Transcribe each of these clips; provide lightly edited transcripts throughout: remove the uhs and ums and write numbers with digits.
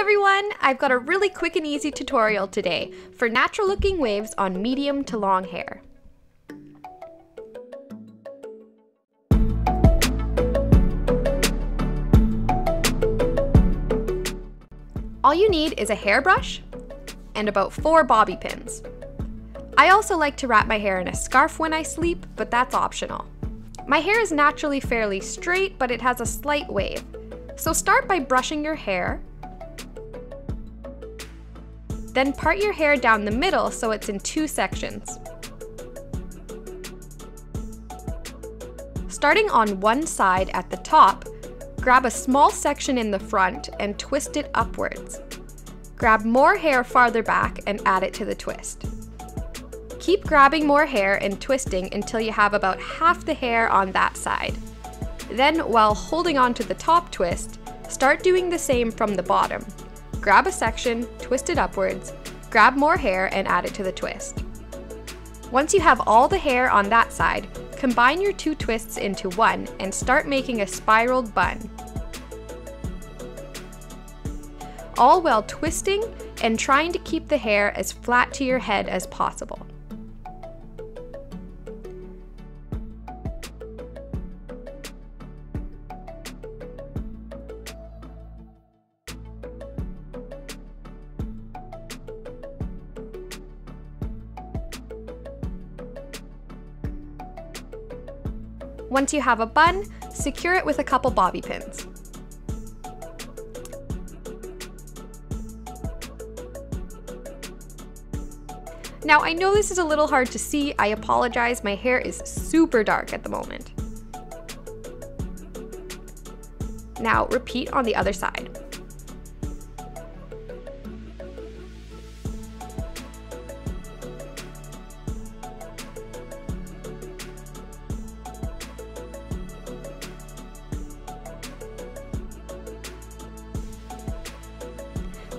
everyone! I've got a really quick and easy tutorial today for natural looking waves on medium to long hair. All you need is a hairbrush and about 4 bobby pins. I also like to wrap my hair in a scarf when I sleep, but that's optional. My hair is naturally fairly straight, but it has a slight wave. So start by brushing your hair. Then part your hair down the middle so it's in 2 sections. Starting on one side at the top, grab a small section in the front and twist it upwards. Grab more hair farther back and add it to the twist. Keep grabbing more hair and twisting until you have about half the hair on that side. Then, while holding on to the top twist, start doing the same from the bottom. Grab a section, twist it upwards, grab more hair and add it to the twist. Once you have all the hair on that side, combine your 2 twists into one and start making a spiraled bun. All while twisting and trying to keep the hair as flat to your head as possible. Once you have a bun, secure it with a couple bobby pins. Now, I know this is a little hard to see. I apologize, my hair is super dark at the moment. Now, repeat on the other side.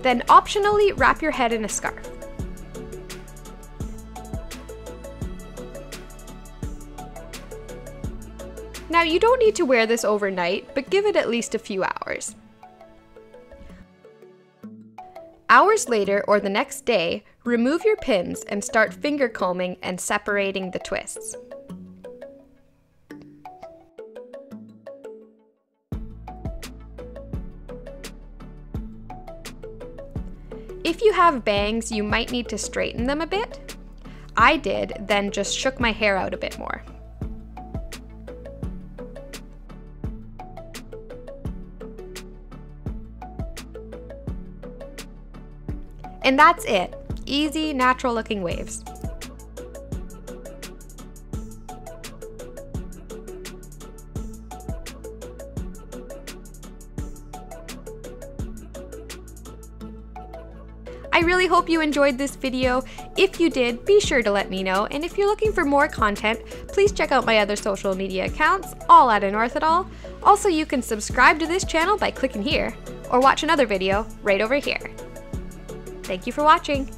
Then optionally wrap your head in a scarf. Now you don't need to wear this overnight, but give it at least a few hours. Hours later or the next day, remove your pins and start finger combing and separating the twists. If you have bangs, you might need to straighten them a bit. I did, then just shook my hair out a bit more. And that's it. Easy, natural looking waves. I really hope you enjoyed this video. If you did, be sure to let me know, and if you're looking for more content, please check out my other social media accounts, all at Anorthidol. Also, you can subscribe to this channel by clicking here, or watch another video right over here. Thank you for watching!